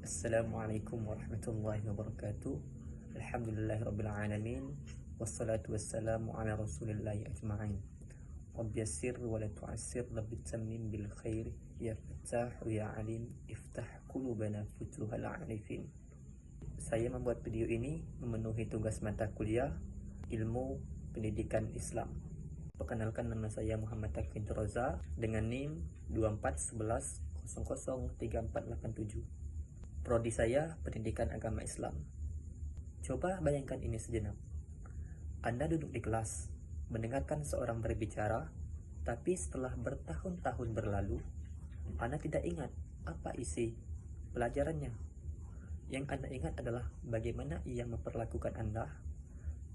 Assalamualaikum warahmatullahi wabarakatuh. Alhamdulillahirrabbilalamin. Wassalatu wassalamu ala rasulillahi ajma'in. Rabbi yassir wa la tu'assir, Rabbi tammim bil khair. Ya Fattah, ya Alim, iftah qulubana futuhal arifin. Saya membuat video ini memenuhi tugas mata kuliah Ilmu Pendidikan Islam. Perkenalkan, nama saya Muhammad Taqin Roza dengan NIM 2411003487. Prodi saya Pendidikan Agama Islam. Coba bayangkan ini sejenak. Anda duduk di kelas, mendengarkan seorang berbicara, tapi setelah bertahun-tahun berlalu, Anda tidak ingat apa isi pelajarannya. Yang Anda ingat adalah bagaimana ia memperlakukan Anda,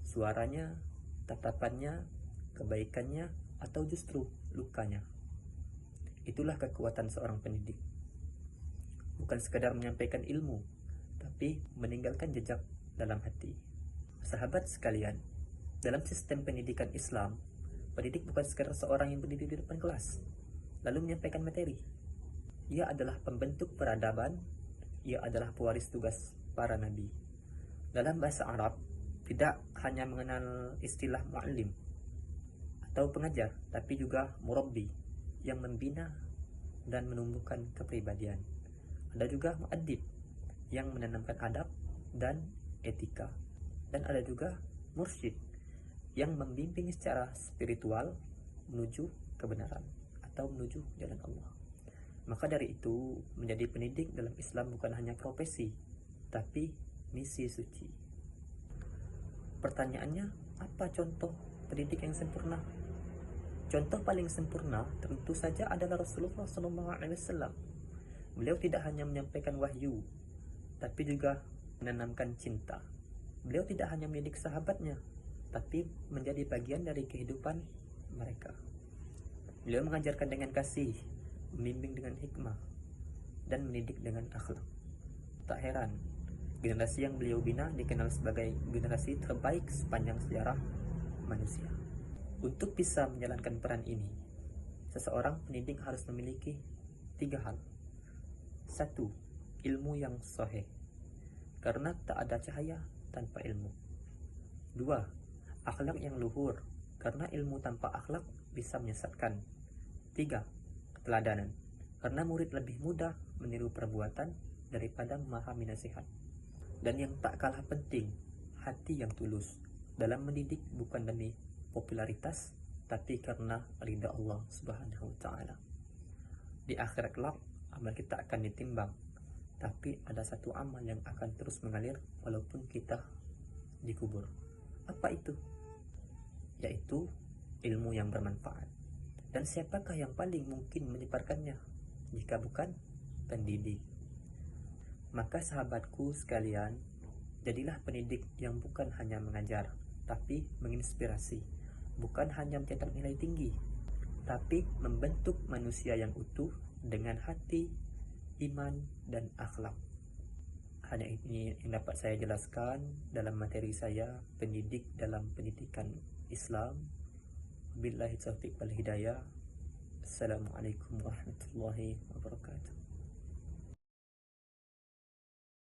suaranya, tatapannya, kebaikannya, atau justru lukanya. Itulah kekuatan seorang pendidik. Bukan sekadar menyampaikan ilmu, tapi meninggalkan jejak dalam hati. Sahabat sekalian, dalam sistem pendidikan Islam, pendidik bukan sekadar seorang yang berdiri di depan kelas, lalu menyampaikan materi. Ia adalah pembentuk peradaban, ia adalah pewaris tugas para nabi. Dalam bahasa Arab, tidak hanya mengenal istilah mu'allim atau pengajar, tapi juga murabbi yang membina dan menumbuhkan kepribadian. Ada juga mu'addib yang menanamkan adab dan etika. Dan ada juga mursyid yang membimbing secara spiritual menuju kebenaran atau menuju jalan Allah. Maka dari itu, menjadi pendidik dalam Islam bukan hanya profesi, tapi misi suci. Pertanyaannya, apa contoh pendidik yang sempurna? Contoh paling sempurna tentu saja adalah Rasulullah SAW. Beliau tidak hanya menyampaikan wahyu, tapi juga menanamkan cinta. Beliau tidak hanya mendidik sahabatnya, tapi menjadi bagian dari kehidupan mereka. Beliau mengajarkan dengan kasih, membimbing dengan hikmah, dan mendidik dengan akhlak. Tak heran, generasi yang beliau bina dikenal sebagai generasi terbaik sepanjang sejarah manusia. Untuk bisa menjalankan peran ini, seseorang pendidik harus memiliki 3 hal. 1. Ilmu yang sahih, karena tak ada cahaya tanpa ilmu. 2. Akhlak yang luhur, karena ilmu tanpa akhlak bisa menyesatkan. 3. Keteladanan, karena murid lebih mudah meniru perbuatan daripada memahami nasihat. Dan yang tak kalah penting, hati yang tulus dalam mendidik, bukan demi popularitas, tapi karena ridha Allah Subhanahu wa ta'ala. Di akhirat kelak, amal kita akan ditimbang, tapi ada satu amal yang akan terus mengalir walaupun kita dikubur. Apa itu? Yaitu ilmu yang bermanfaat. Dan siapakah yang paling mungkin menyebarkannya jika bukan pendidik? Maka sahabatku sekalian, jadilah pendidik yang bukan hanya mengajar, tapi menginspirasi. Bukan hanya mencetak nilai tinggi, tapi membentuk manusia yang utuh dengan hati, iman, dan akhlak. Hanya ini yang dapat saya jelaskan dalam materi saya, pendidik dalam pendidikan Islam. Billahi taufiq wal hidayah. Assalamualaikum warahmatullahi wabarakatuh.